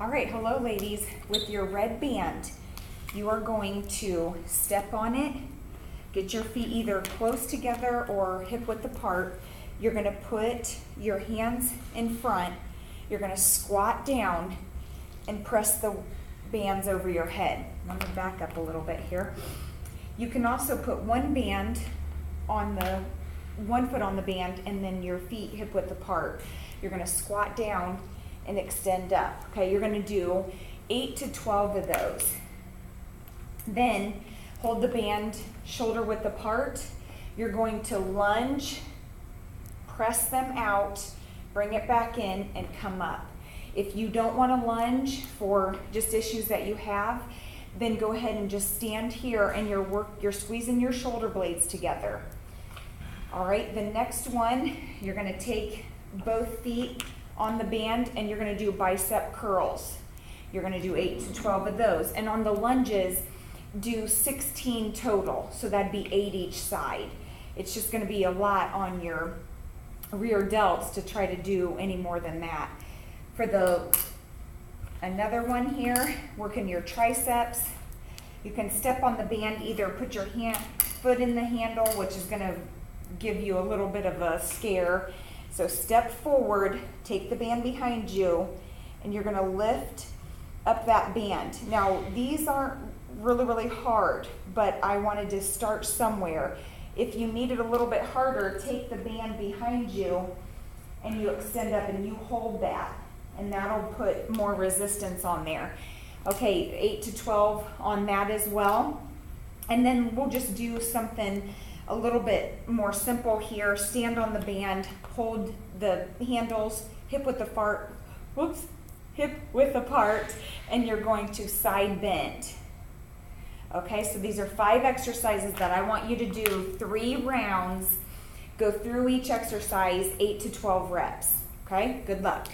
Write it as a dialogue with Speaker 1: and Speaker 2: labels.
Speaker 1: All right, hello ladies. With your red band, you are going to step on it, get your feet either close together or hip width apart. You're gonna put your hands in front. You're gonna squat down and press the bands over your head. I'm gonna back up a little bit here. You can also put one foot on the band and then your feet hip width apart. You're gonna squat down and extend up. Okay, you're gonna do 8 to 12 of those. Then hold the band shoulder width apart. You're going to lunge, press them out, bring it back in and come up. If you don't want to lunge for just issues that you have, then go ahead and just stand here and you're squeezing your shoulder blades together. All right, the next one, you're gonna take both feet on the band and you're gonna do bicep curls. You're gonna do 8 to 12 of those. And on the lunges, do 16 total. So that'd be 8 each side. It's just gonna be a lot on your rear delts to try to do any more than that. For another one here, working your triceps. You can step on the band, either put your foot in the handle, which is gonna give you a little bit of a scare. So step forward, take the band behind you, and you're gonna lift up that band. Now, these aren't really hard, but I wanted to start somewhere. If you need it a little bit harder, take the band behind you and you extend up and you hold that, and that'll put more resistance on there. Okay, 8 to 12 on that as well. And then we'll just do something a little bit more simple here. Stand on the band, hold the handles, hip width apart, and you're going to side bend. Okay, so these are 5 exercises that I want you to do 3 rounds. Go through each exercise, 8 to 12 reps. Okay, good luck.